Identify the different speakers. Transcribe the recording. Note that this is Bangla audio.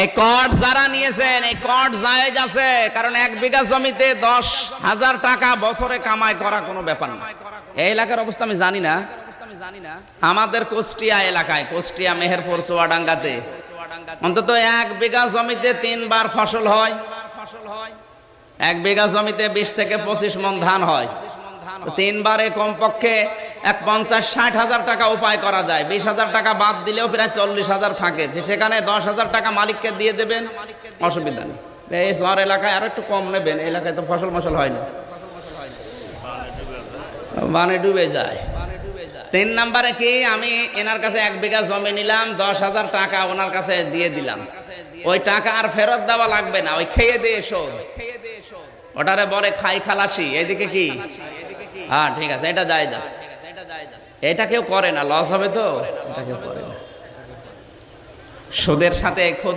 Speaker 1: এই কট যারা নিয়েছেন এই কট জায়েজ আছে, কারণ 1 বিঘা জমিতে 10,000 টাকা বছরে কামাই করা কোনো ব্যাপার না। এই এলাকার অবস্থা আমি জানি না, আমাদের কুষ্টিয়া এলাকায়, কুষ্টিয়া মেহেরপুর চুয়াডাঙ্গাতে অন্তত 1 বিঘা জমিতে 3 বার ফসল হয়। 1 বিঘা জমিতে 20 থেকে 25 মণ ধান হয়। 3 বারে কমপক্ষে 50-60 হাজার টাকা উপায় করা যায়। 20,000 টাকা বাদ দিলেও প্রায় 40,000 থাকে, সেখানে 10,000 টাকা মালিককে দিয়ে দেবেন, অসুবিধা নেই। এই শহর এলাকায় আরো একটু কম নেবেন, এই এলাকায় তো ফসল হয় না, বানে ডুবে যায়। 3 নম্বরে কি, আমি এনার কাছে 1 বিঘা জমি নিলাম, 10,000 টাকা ওনার কাছে দিয়ে দিলাম, ওই টাকা আর ফেরত দেওয়া লাগবে না, ওই খেয়ে দিয়ে শোধ, ওটারে বলে খাই খালাসি। এদিকে কি, হ্যাঁ ঠিক আছে, এটা জায়েজ আছে। এটা কেউ করে না, লস হবে তো, এটা কেউ করে না। সুদের সাথে